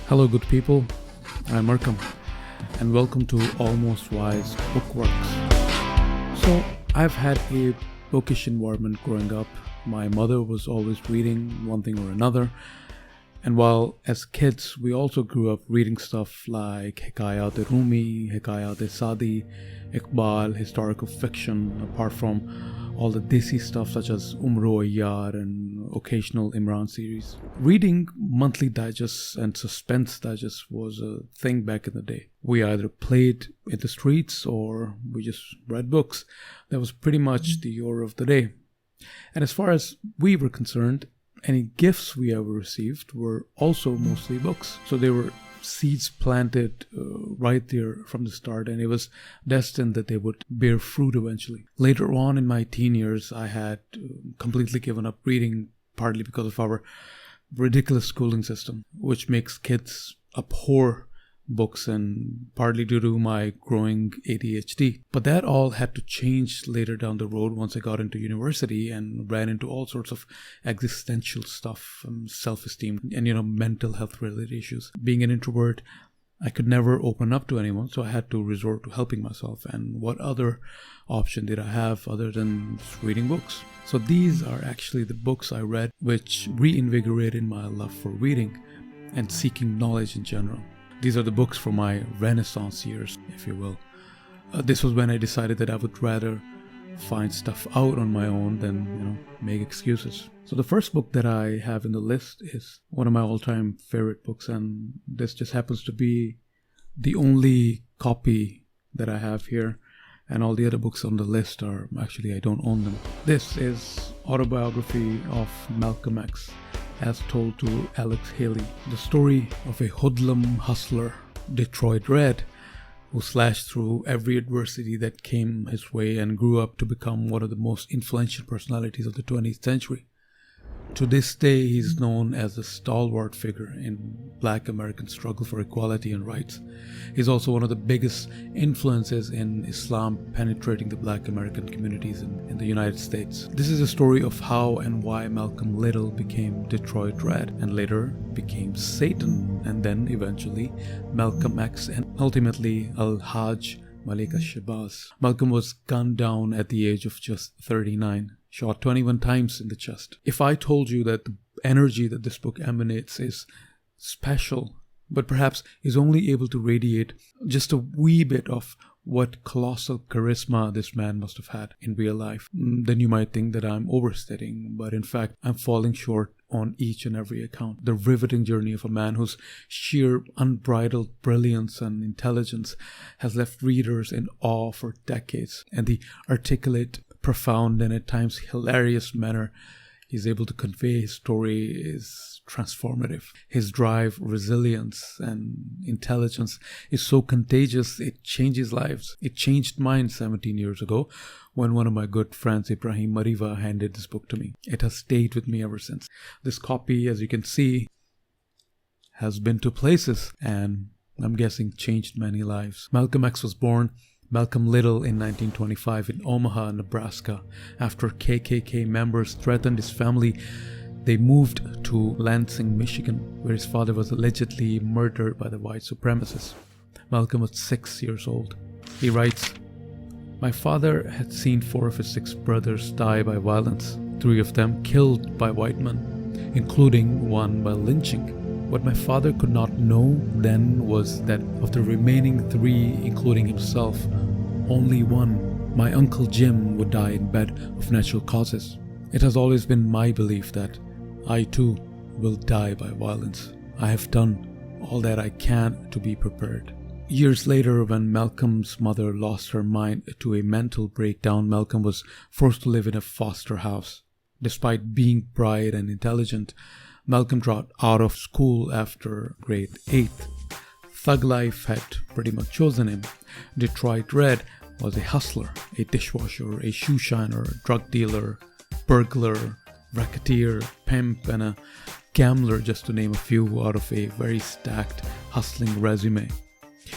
Hello, good people. I'm Markham, and welcome to Almost Wise Bookworks. So, I've had a bookish environment growing up. My mother was always reading one thing or another. And while as kids, we also grew up reading stuff like Hikayat-e-Rumi, Hikayat-e-Sadi, Iqbal, historical fiction, apart from all the desi stuff such as Umro-e-Yar and occasional Imran series. Reading monthly digests and suspense digests was a thing back in the day. We either played in the streets or we just read books. That was pretty much the order of the day. And as far as we were concerned, any gifts we ever received were also mostly books. So they were seeds planted right there from the start, and it was destined that they would bear fruit eventually. Later on in my teen years, I had completely given up reading, partly because of our ridiculous schooling system, which makes kids abhor books, and partly due to my growing ADHD. But that all had to change later down the road once I got into university and ran into all sorts of existential stuff, self-esteem, and mental health related issues. Being an introvert, I could never open up to anyone, so I had to resort to helping myself. And what other option did I have other than just reading books? So these are actually the books I read which reinvigorated my love for reading and seeking knowledge in general. These are the books from my Renaissance years, if you will. This was when I decided that I would rather find stuff out on my own than, make excuses. So the first book that I have in the list is one of my all-time favorite books, and this just happens to be the only copy that I have here, and all the other books on the list are actually, I don't own them. This is Autobiography of Malcolm X, as told to Alex Haley, the story of a hoodlum hustler, Detroit Red, who slashed through every adversity that came his way and grew up to become one of the most influential personalities of the 20th century. To this day, he is known as a stalwart figure in Black American struggle for equality and rights. He's also one of the biggest influences in Islam penetrating the Black American communities in the United States. This is a story of how and why Malcolm Little became Detroit Red and later became Satan, and then eventually Malcolm X and ultimately Al-Hajj Malik al-Shabazz. Malcolm was gunned down at the age of just 39. Shot 21 times in the chest. If I told you that the energy that this book emanates is special, but perhaps is only able to radiate just a wee bit of what colossal charisma this man must have had in real life, then you might think that I'm overstating, but in fact, I'm falling short on each and every account. The riveting journey of a man whose sheer unbridled brilliance and intelligence has left readers in awe for decades, and the articulate, profound, and at times hilarious manner he's able to convey his story is transformative. His drive, resilience, and intelligence is so contagious it changes lives. It changed mine 17 years ago when one of my good friends, Ibrahim Mariva, handed this book to me. It has stayed with me ever since. This copy, as you can see, has been to places and I'm guessing changed many lives. Malcolm X was born Malcolm Little in 1925 in Omaha, Nebraska. After KKK members threatened his family, they moved to Lansing, Michigan, where his father was allegedly murdered by the white supremacists. Malcolm was 6 years old. He writes, "My father had seen 4 of his 6 brothers die by violence, 3 of them killed by white men, including one by lynching. What my father could not know then was that of the remaining 3, including himself, only one, my Uncle Jim, would die in bed of natural causes. It has always been my belief that I too will die by violence. I have done all that I can to be prepared." Years later, when Malcolm's mother lost her mind to a mental breakdown, Malcolm was forced to live in a foster house. Despite being bright and intelligent, Malcolm dropped out of school after grade 8. Thug life had pretty much chosen him. Detroit Red was a hustler, a dishwasher, a shoe shiner, a drug dealer, burglar, racketeer, pimp, and a gambler, just to name a few out of a very stacked, hustling resume.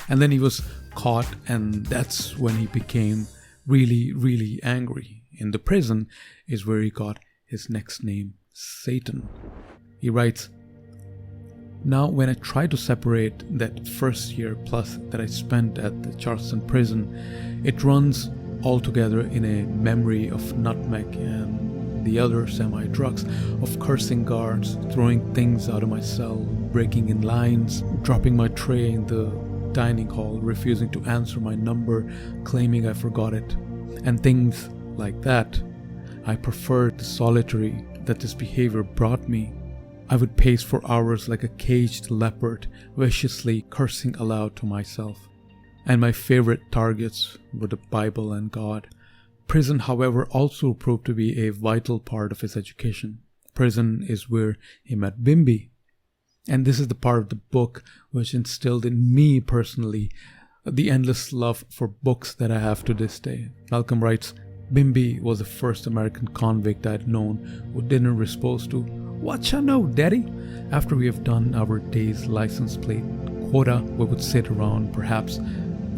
And then he was caught, and that's when he became really, really angry. In the prison is where he got his next name, Satan. He writes, Now, when I try to separate that first year plus that I spent at the Charleston prison, it runs all together in a memory of nutmeg and the other semi-drugs, of cursing guards, throwing things out of my cell, breaking in lines, dropping my tray in the dining hall, refusing to answer my number, claiming I forgot it, and things like that. I preferred the solitary that this behavior brought me. I would pace for hours like a caged leopard, viciously cursing aloud to myself. And my favorite targets were the Bible and God. Prison, however, also proved to be a vital part of his education. Prison is where he met Bimbi. And this is the part of the book which instilled in me personally the endless love for books that I have to this day. Malcolm writes, Bimbi was the first American convict I'd known who dinner was supposed to, "Whatcha know, Daddy?" After we have done our day's license plate quota, we would sit around, perhaps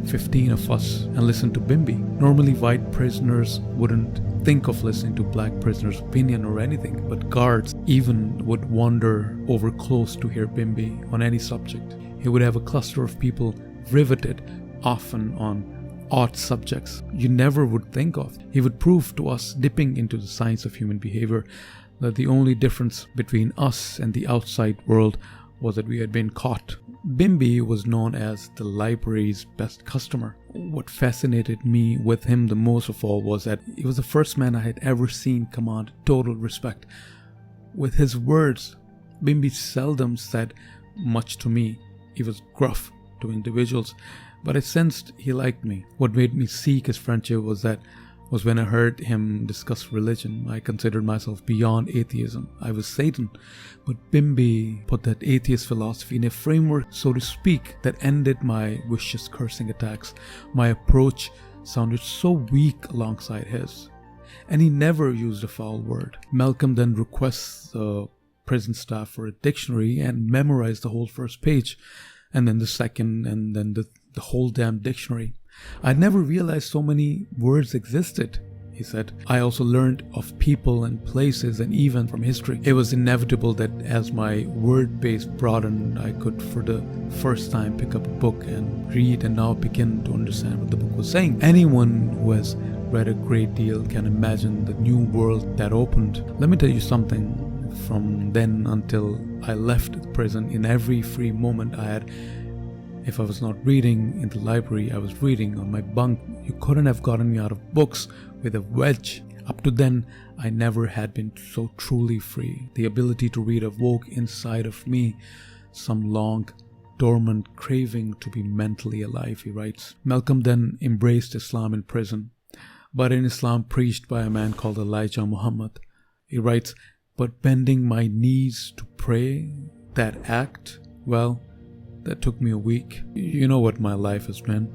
15 of us, and listen to Bimbi. Normally, white prisoners wouldn't think of listening to black prisoners' opinion or anything, but guards even would wander over close to hear Bimbi on any subject. He would have a cluster of people riveted, often on odd subjects you never would think of. He would prove to us, dipping into the science of human behavior, that the only difference between us and the outside world was that we had been caught. Bimbi was known as the library's best customer. What fascinated me with him the most of all was that he was the first man I had ever seen command total respect. With his words, Bimbi seldom said much to me. He was gruff to individuals, but I sensed he liked me. What made me seek his friendship was when I heard him discuss religion. I considered myself beyond atheism. I was Satan. But Bimbi put that atheist philosophy in a framework, so to speak, that ended my vicious cursing attacks. My approach sounded so weak alongside his. And he never used a foul word. Malcolm then requests the prison staff for a dictionary and memorized the whole first page, and then the second, and then the whole damn dictionary. I'd never realized so many words existed, he said. I also learned of people and places and even from history. It was inevitable that as my word base broadened, I could for the first time pick up a book and read and now begin to understand what the book was saying. Anyone who has read a great deal can imagine the new world that opened. Let me tell you something. From then until I left the prison, in every free moment I had, if I was not reading in the library, I was reading on my bunk. You couldn't have gotten me out of books with a wedge. Up to then, I never had been so truly free. The ability to read awoke inside of me some long, dormant craving to be mentally alive, he writes. Malcolm then embraced Islam in prison, but in Islam preached by a man called Elijah Muhammad. He writes, but bending my knees to pray, that act, well, that took me a week. You know what my life has been.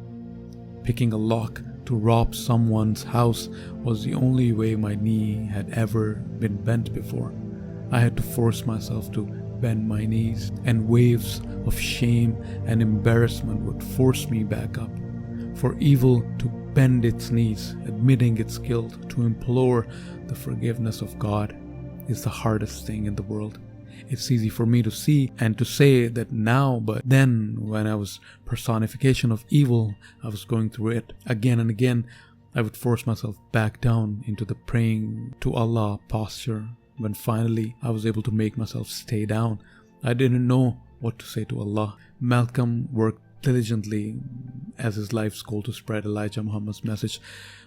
Picking a lock to rob someone's house was the only way my knee had ever been bent before. I had to force myself to bend my knees, and waves of shame and embarrassment would force me back up. For evil to bend its knees, admitting its guilt, to implore the forgiveness of God, is the hardest thing in the world. It's easy for me to see and to say that now, but then when I was personification of evil, I was going through it again and again. I would force myself back down into the praying to Allah posture. When finally I was able to make myself stay down, I didn't know what to say to Allah. Malcolm worked diligently as his life's goal to spread Elijah Muhammad's message,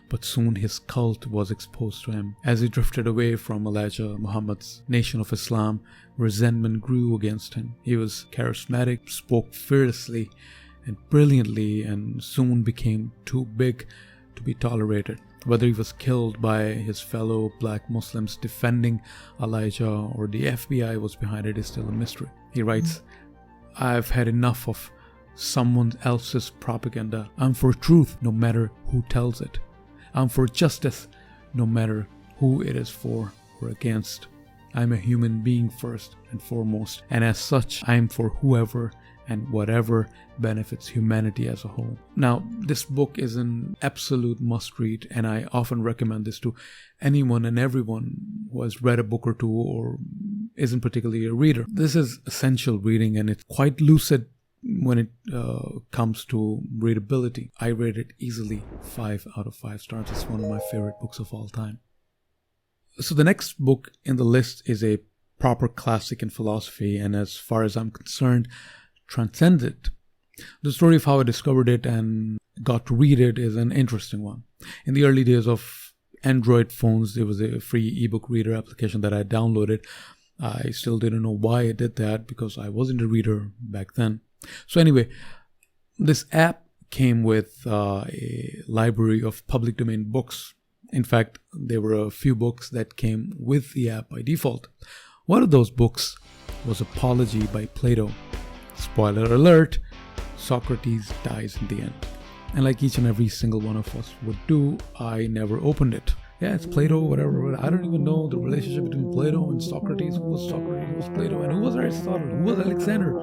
but soon his cult was exposed to him. As he drifted away from Elijah Muhammad's Nation of Islam, resentment grew against him. He was charismatic, spoke fearlessly and brilliantly, and soon became too big to be tolerated. Whether he was killed by his fellow black Muslims defending Elijah or the FBI was behind it is still a mystery. He writes, I've had enough of someone else's propaganda. I'm for truth, no matter who tells it. I'm for justice, no matter who it is for or against. I'm a human being first and foremost, and as such, I'm for whoever and whatever benefits humanity as a whole. Now, this book is an absolute must-read, and I often recommend this to anyone and everyone who has read a book or two or isn't particularly a reader. This is essential reading, and it's quite lucid when it comes to readability. I rate it easily 5 out of 5 stars. It's one of my favorite books of all time. So the next book in the list is a proper classic in philosophy, and as far as I'm concerned, transcends it. The story of how I discovered it and got to read it is an interesting one. In the early days of Android phones, there was a free ebook reader application that I downloaded. I still didn't know why I did that because I wasn't a reader back then. So anyway, this app came with a library of public domain books. In fact, there were a few books that came with the app by default. One of those books was Apology by Plato. Spoiler alert, Socrates dies in the end. And like each and every single one of us would do, I never opened it. Yeah, it's Plato, whatever. I don't even know the relationship between Plato and Socrates. Who was Socrates? Who was Plato? And who was Aristotle? Who was Alexander?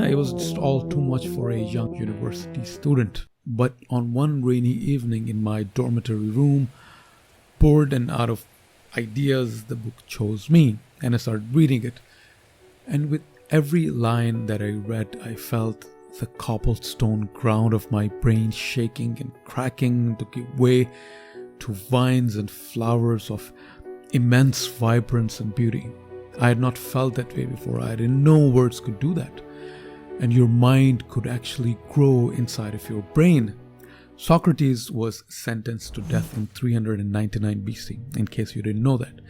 It was just all too much for a young university student. But on one rainy evening in my dormitory room, bored and out of ideas, the book chose me, and I started reading it. And with every line that I read, I felt the cobblestone ground of my brain shaking and cracking to give way to vines and flowers of immense vibrance and beauty. I had not felt that way before. I didn't know words could do that. And your mind could actually grow inside of your brain. Socrates was sentenced to death in 399 BC, in case you didn't know that.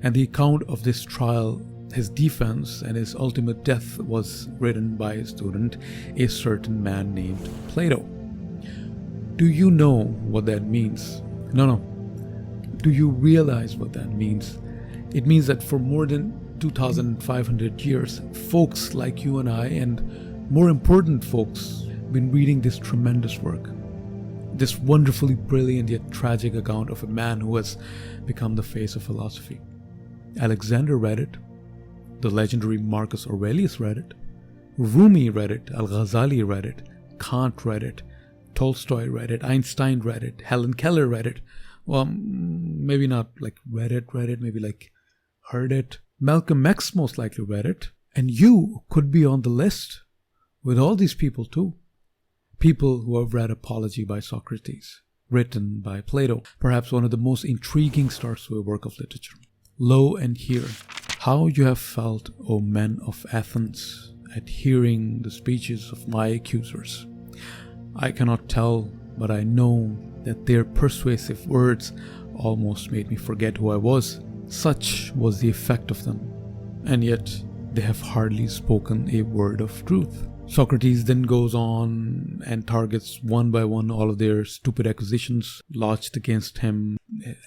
And the account of this trial, his defense, and his ultimate death was written by a student, a certain man named Plato. Do you know what that means? No. Do you realize what that means? It means that for more than 2,500 years, folks like you and I, and more important folks, been reading this tremendous work. This wonderfully brilliant yet tragic account of a man who has become the face of philosophy. Alexander read it. The legendary Marcus Aurelius read it. Rumi read it. Al-Ghazali read it. Kant read it. Tolstoy read it. Einstein read it. Helen Keller read it. Well, maybe not like read it, maybe like heard it. Malcolm X most likely read it. And you could be on the list with all these people too. People who have read Apology by Socrates, written by Plato, perhaps one of the most intriguing starts to a work of literature. Lo and hear how you have felt, O men of Athens, at hearing the speeches of my accusers. I cannot tell, but I know that their persuasive words almost made me forget who I was. Such was the effect of them, and yet they have hardly spoken a word of truth. Socrates then goes on and targets one by one all of their stupid accusations lodged against him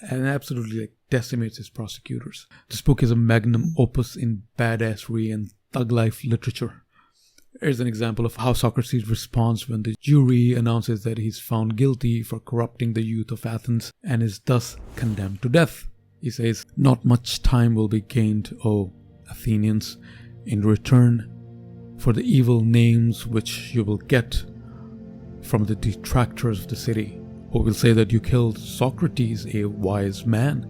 and absolutely decimates his prosecutors. This book is a magnum opus in badassery and thug life literature. Here's an example of how Socrates responds when the jury announces that he's found guilty for corrupting the youth of Athens and is thus condemned to death. He says, "Not much time will be gained, O Athenians, in return for the evil names which you will get from the detractors of the city, who will say that you killed Socrates, a wise man.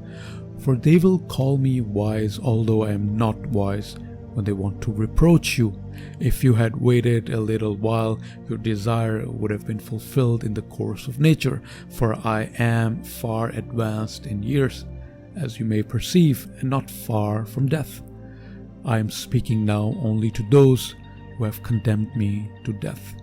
For they will call me wise, although I am not wise, when they want to reproach you. If you had waited a little while, your desire would have been fulfilled in the course of nature, for I am far advanced in years, as you may perceive, and not far from death. I am speaking now only to those who have condemned me to death."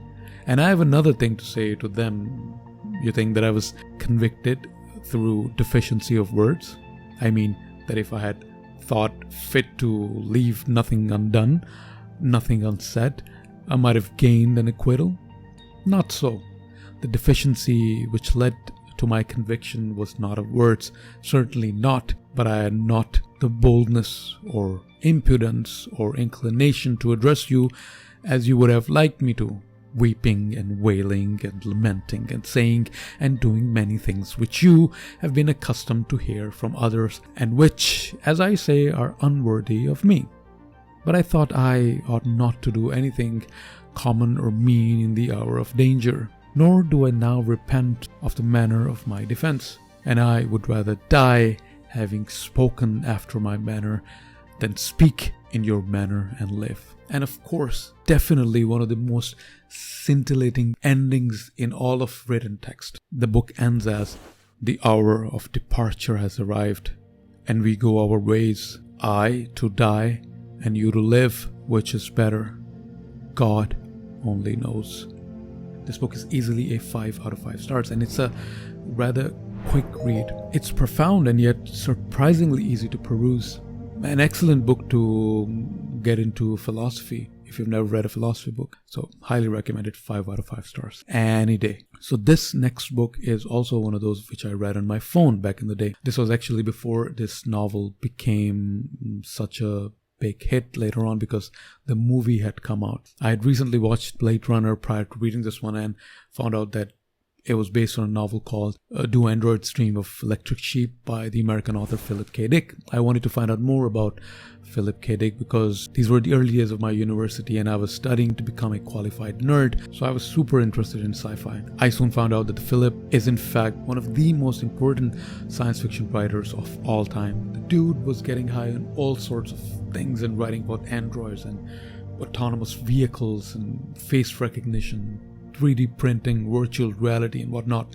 And I have another thing to say to them. You think that I was convicted through deficiency of words? I mean, that if I had thought fit to leave nothing undone, nothing unsaid, I might have gained an acquittal? Not so. The deficiency which led to my conviction was not of words, certainly not, but I had not the boldness or impudence or inclination to address you as you would have liked me to, weeping and wailing and lamenting and saying and doing many things which you have been accustomed to hear from others and which, as I say, are unworthy of me. But I thought I ought not to do anything common or mean in the hour of danger, nor do I now repent of the manner of my defense. And I would rather die having spoken after my manner than speak in your manner and live. And of course, definitely one of the most scintillating endings in all of written text. The book ends as, "The hour of departure has arrived, and we go our ways, I to die, and you to live, which is better. God only knows." This book is easily a 5 out of 5 stars, and it's a rather quick read. It's profound and yet surprisingly easy to peruse. An excellent book to get into philosophy if you've never read a philosophy book. So highly recommended, 5 out of 5 stars any day. So this next book is also one of those which I read on my phone back in the day. This was actually before this novel became such a big hit later on because the movie had come out. I had recently watched Blade Runner prior to reading this one and found out that it was based on a novel called Do Androids Dream of Electric Sheep by the American author Philip K. Dick. I wanted to find out more about Philip K. Dick because these were the early days of my university and I was studying to become a qualified nerd, so I was super interested in sci-fi. I soon found out that Philip is in fact one of the most important science fiction writers of all time. The dude was getting high on all sorts of things and writing about androids and autonomous vehicles and face recognition, 3D printing, virtual reality and whatnot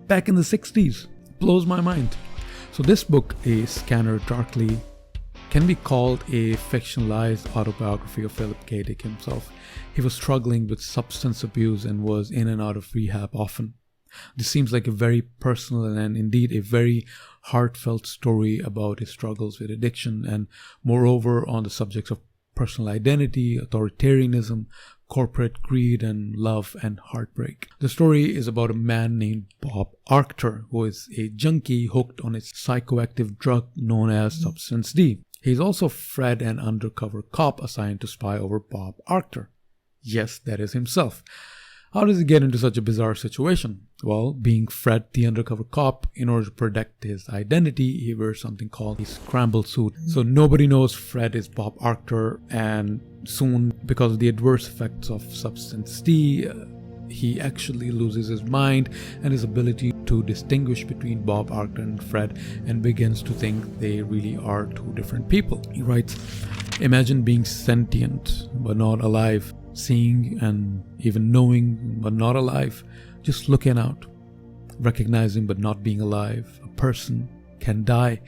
back in the 60s. Blows my mind. So this book, A Scanner Darkly, can be called a fictionalized autobiography of Philip K. Dick himself. He was struggling with substance abuse and was in and out of rehab often. This seems like a very personal and indeed a very heartfelt story about his struggles with addiction and moreover on the subjects of personal identity, authoritarianism, corporate greed, and love and heartbreak. The story is about a man named Bob Arctor, who is a junkie hooked on a psychoactive drug known as Substance D. He's also Fred, an undercover cop assigned to spy over Bob Arctor. Yes, that is himself. How does he get into such a bizarre situation? Well, being Fred, the undercover cop, in order to protect his identity, he wears something called a scramble suit. So nobody knows Fred is Bob Arctor, and soon, because of the adverse effects of Substance D, he actually loses his mind and his ability to distinguish between Bob Arctor and Fred and begins to think they really are two different people. He writes, "Imagine being sentient but not alive, seeing and even knowing but not alive, just looking out, recognizing but not being alive. A person can die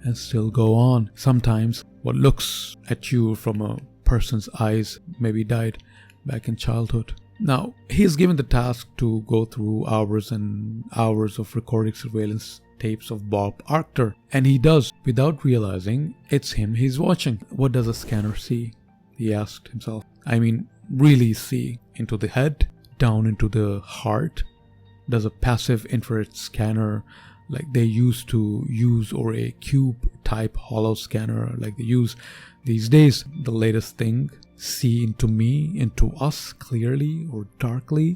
and still go on. Sometimes what looks at you from a person's eyes maybe died back in childhood." Now, he is given the task to go through hours and hours of recorded surveillance tapes of Bob Arctor, and he does without realizing it's him he's watching. What does a scanner see? He asked himself. I mean, really see? Into the head? Down into the heart? Does a passive infrared scanner like they used to use, or a cube type hollow scanner like they use these days, the latest thing, see into me, into us clearly or darkly?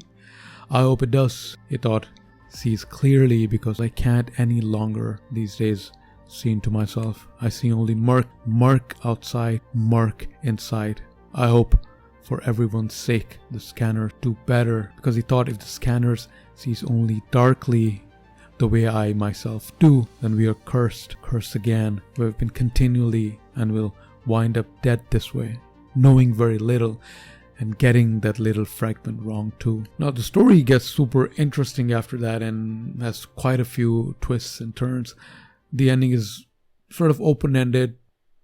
I hope it does, he thought. Sees clearly, because I can't any longer these days see into myself. I see only murk outside, murk inside. I hope for everyone's sake the scanners do better, because he thought if the scanners sees only darkly the way I myself do, then we are cursed again. We have been continually and will wind up dead this way, knowing very little and getting that little fragment wrong too. Now the story gets super interesting after that and has quite a few twists and turns. The ending is sort of open-ended,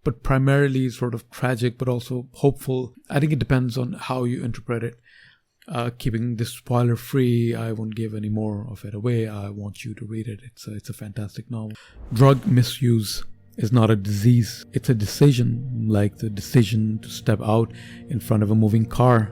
but primarily sort of tragic, but also hopeful. I think it depends on how you interpret it. Keeping this spoiler free, I won't give any more of it away. I want you to read it. It's a fantastic novel. Drug misuse is not a disease. It's a decision, like the decision to step out in front of a moving car.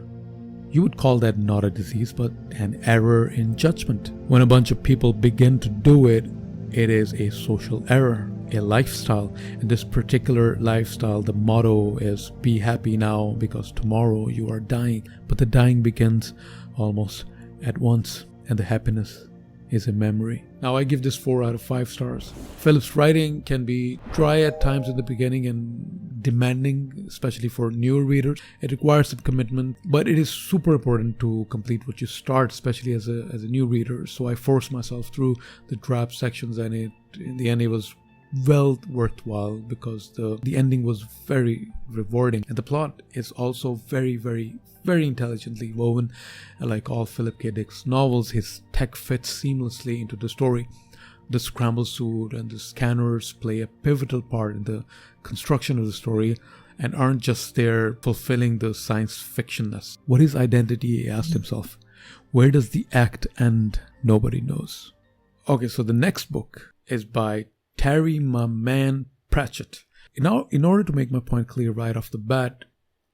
You would call that not a disease, but an error in judgment. When a bunch of people begin to do it, it is a social error, a lifestyle. In this particular lifestyle, the motto is be happy now because tomorrow you are dying. But the dying begins almost at once, and the happiness is a memory. Now I give this 4 out of 5 stars. Philip's writing can be dry at times in the beginning and demanding, especially for newer readers. It requires some commitment, but it is super important to complete what you start, especially as a new reader. So I forced myself through the draft sections, and in the end it was well worthwhile because the ending was very rewarding, and the plot is also very, very, very intelligently woven. Like all Philip K. Dick's novels, his tech fits seamlessly into the story. The scramble suit and the scanners play a pivotal part in the construction of the story and aren't just there fulfilling the science fictionness. What is identity? He asked himself. Where does the act end? Nobody knows. Okay, so the next book is by Terry "my man" Pratchett. Now, in order to make my point clear right off the bat,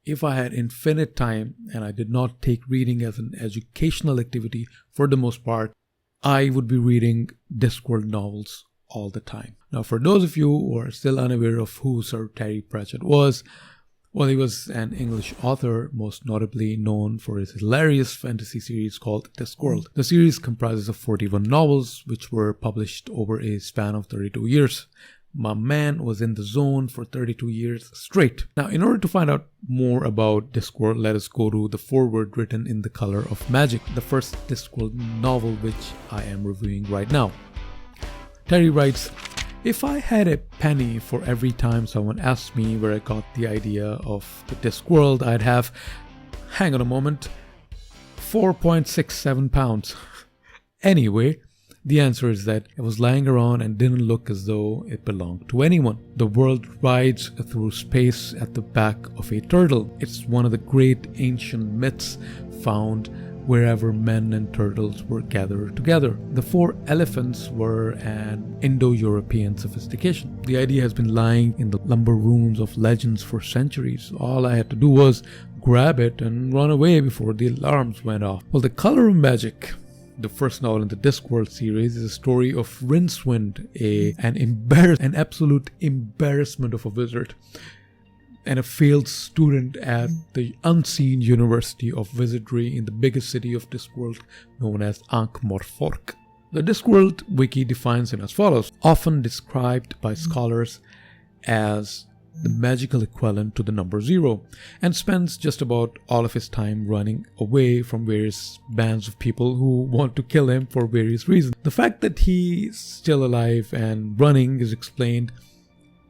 if I had infinite time and I did not take reading as an educational activity for the most part, I would be reading Discworld novels all the time. Now, for those of you who are still unaware of who Sir Terry Pratchett was, well, he was an English author, most notably known for his hilarious fantasy series called Discworld. The series comprises of 41 novels, which were published over a span of 32 years. My man was in the zone for 32 years straight. Now, in order to find out more about Discworld, let us go to the foreword written in the color of magic, the first Discworld novel which I am reviewing right now. Terry writes, if I had a penny for every time someone asked me where I got the idea of the Discworld, I'd have, hang on a moment, 4.67 pounds. Anyway, the answer is that it was lying around and didn't look as though it belonged to anyone. The world rides through space at the back of a turtle. It's one of the great ancient myths found wherever men and turtles were gathered together. The 4 elephants were an Indo-European sophistication. The idea has been lying in the lumber rooms of legends for centuries. All I had to do was grab it and run away before the alarms went off. Well, The Color of Magic, the first novel in the Discworld series, is a story of Rincewind, an absolute embarrassment of a wizard, and a failed student at the unseen University of Wizardry in the biggest city of Discworld, known as Ankh-Morpork. The Discworld wiki defines him as follows, often described by scholars as the magical equivalent to the number 0, and spends just about all of his time running away from various bands of people who want to kill him for various reasons. The fact that he's still alive and running is explained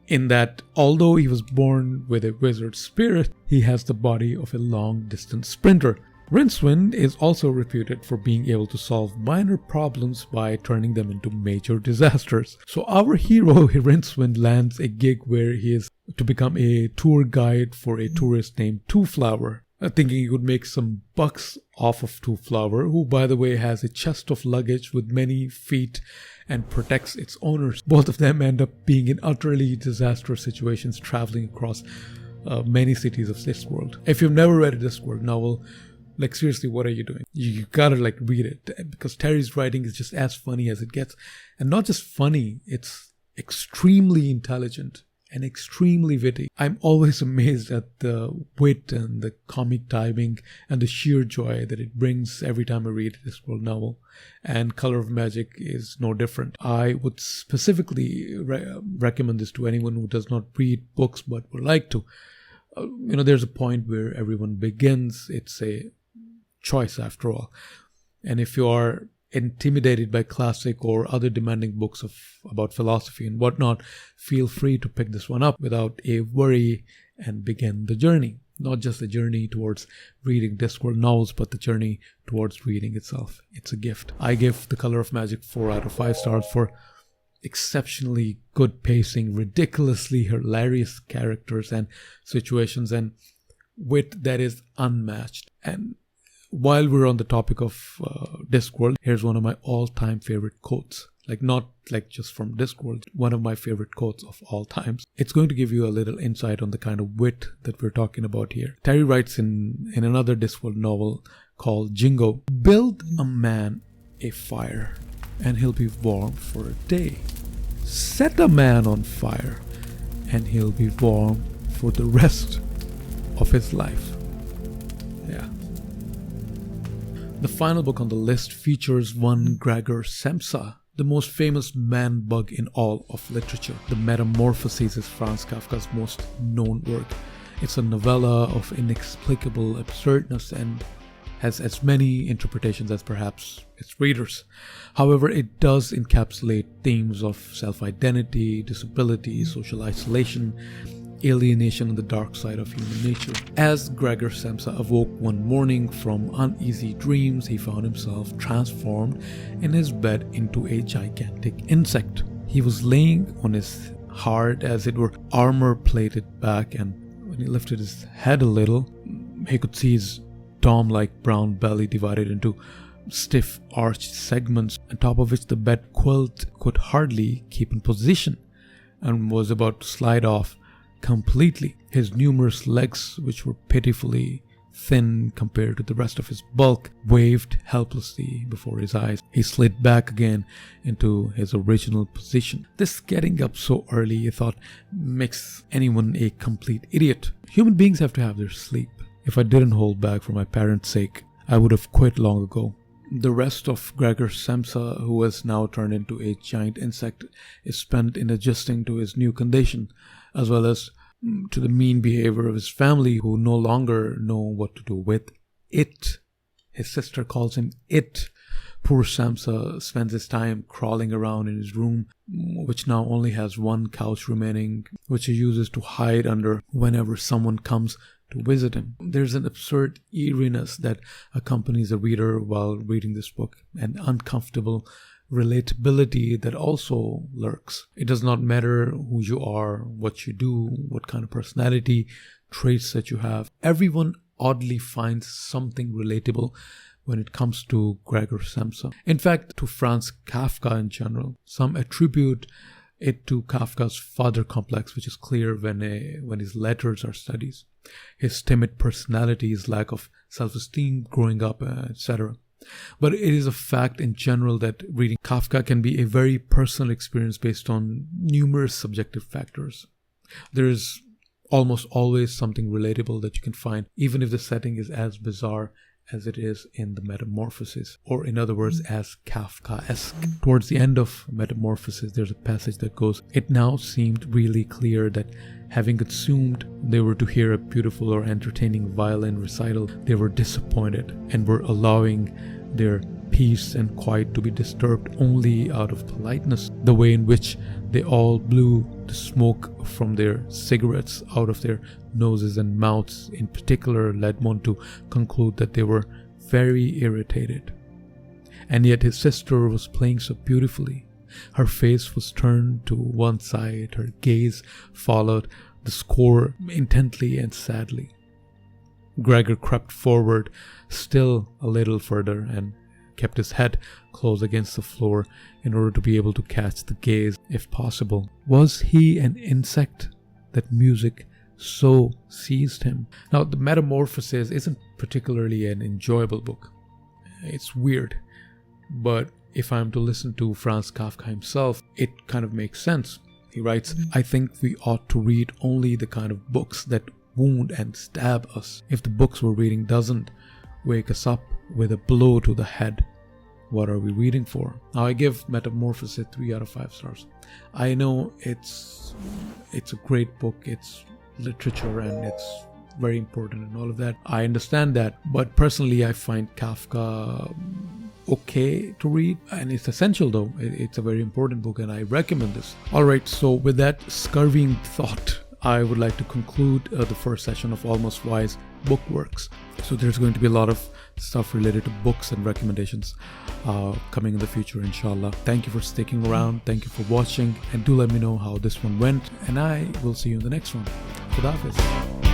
in that although he was born with a wizard spirit, he has the body of a long-distance sprinter. Rincewind is also reputed for being able to solve minor problems by turning them into major disasters. So our hero, Rincewind, lands a gig where he is to become a tour guide for a tourist named Two Flower, thinking he would make some bucks off of Two Flower, who, by the way, has a chest of luggage with many feet and protects its owners. Both of them end up being in utterly disastrous situations, traveling across many cities of Discworld. If you've never read a Discworld novel, like, seriously, what are you doing? You gotta, like, read it, because Terry's writing is just as funny as it gets. And not just funny, it's extremely intelligent and extremely witty. I'm always amazed at the wit and the comic timing and the sheer joy that it brings every time I read a Discworld novel. And Color of Magic is no different. I would specifically recommend this to anyone who does not read books but would like to. There's a point where everyone begins. It's a choice after all. And if you are intimidated by classic or other demanding books about philosophy and whatnot, feel free to pick this one up without a worry and begin the journey. Not just the journey towards reading Discworld novels, but the journey towards reading itself. It's a gift. I give The Color of Magic 4 out of 5 stars for exceptionally good pacing, ridiculously hilarious characters and situations, and wit that is unmatched. And while we're on the topic of Discworld, here's one of my all-time favorite quotes. Like, not like just from Discworld, one of my favorite quotes of all times. It's going to give you a little insight on the kind of wit that we're talking about here. Terry writes in another Discworld novel called Jingo, build a man a fire and he'll be warm for a day. Set a man on fire and he'll be warm for the rest of his life. Yeah. The final book on the list features one Gregor Samsa. the most famous man bug in all of literature. The Metamorphoses is Franz Kafka's most known work. It's a novella of inexplicable absurdness and has as many interpretations as perhaps its readers. However, it does encapsulate themes of self-identity, disability, social isolation, alienation, and the dark side of human nature. As Gregor Samsa awoke one morning from uneasy dreams, he found himself transformed in his bed into a gigantic insect. He was laying on his hard, as it were, armor-plated back, and when he lifted his head a little, he could see his dome-like brown belly divided into stiff arched segments, on top of which the bed quilt could hardly keep in position and was about to slide off completely. His numerous legs, which were pitifully thin compared to the rest of his bulk, waved helplessly before his eyes. He slid back again into his original position. This getting up so early, he thought, makes anyone a complete idiot. Human beings have to have their sleep. If I didn't hold back for my parents' sake, I would have quit long ago. The rest of Gregor Samsa, who has now turned into a giant insect, is spent in adjusting to his new condition, as well as to the mean behavior of his family, who no longer know what to do with it. His sister calls him it. Poor Samsa spends his time crawling around in his room, which now only has one couch remaining, which he uses to hide under whenever someone comes to visit him. There's an absurd eeriness that accompanies the reader while reading this book, an uncomfortable relatability that also lurks. It does not matter who you are, what you do, what kind of personality traits that you have. Everyone oddly finds something relatable when it comes to Gregor Samsa. In fact, to Franz Kafka in general. Some attribute it to Kafka's father complex, which is clear when his letters are studied. His timid personality, his lack of self-esteem growing up, etc. But it is a fact in general that reading Kafka can be a very personal experience based on numerous subjective factors. There is almost always something relatable that you can find, even if the setting is as bizarre as it is in the Metamorphosis, or in other words, as Kafkaesque. Towards the end of Metamorphosis, there's a passage that goes, "It now seemed really clear that having assumed they were to hear a beautiful or entertaining violin recital, they were disappointed and were allowing their peace and quiet to be disturbed only out of politeness. The way in which they all blew the smoke from their cigarettes out of their noses and mouths in particular led one to conclude that they were very irritated. And yet his sister was playing so beautifully. Her face was turned to one side, her gaze followed the score intently and sadly." Gregor crept forward still a little further and kept his head close against the floor in order to be able to catch the gaze if possible. Was he an insect that music so seized him? Now, the Metamorphosis isn't particularly an enjoyable book. It's weird, but if I'm to listen to Franz Kafka himself, it kind of makes sense. He writes, "I think we ought to read only the kind of books that wound and stab us. If the books we're reading doesn't wake us up with a blow to the head, what are we reading for?" Now, I give Metamorphosis 3 out of 5 stars. I know it's a great book, it's literature and it's very important and all of that. I understand that, but personally I find Kafka okay to read, and it's essential though. It's a very important book and I recommend this. Alright, so with that scurvying thought, I would like to conclude the first session of Almost Wise Bookworks. So there's going to be a lot of stuff related to books and recommendations coming in the future, inshallah. Thank you for sticking around, thank you for watching, and do let me know how this one went, and I will see you in the next one. Khuda Hafiz.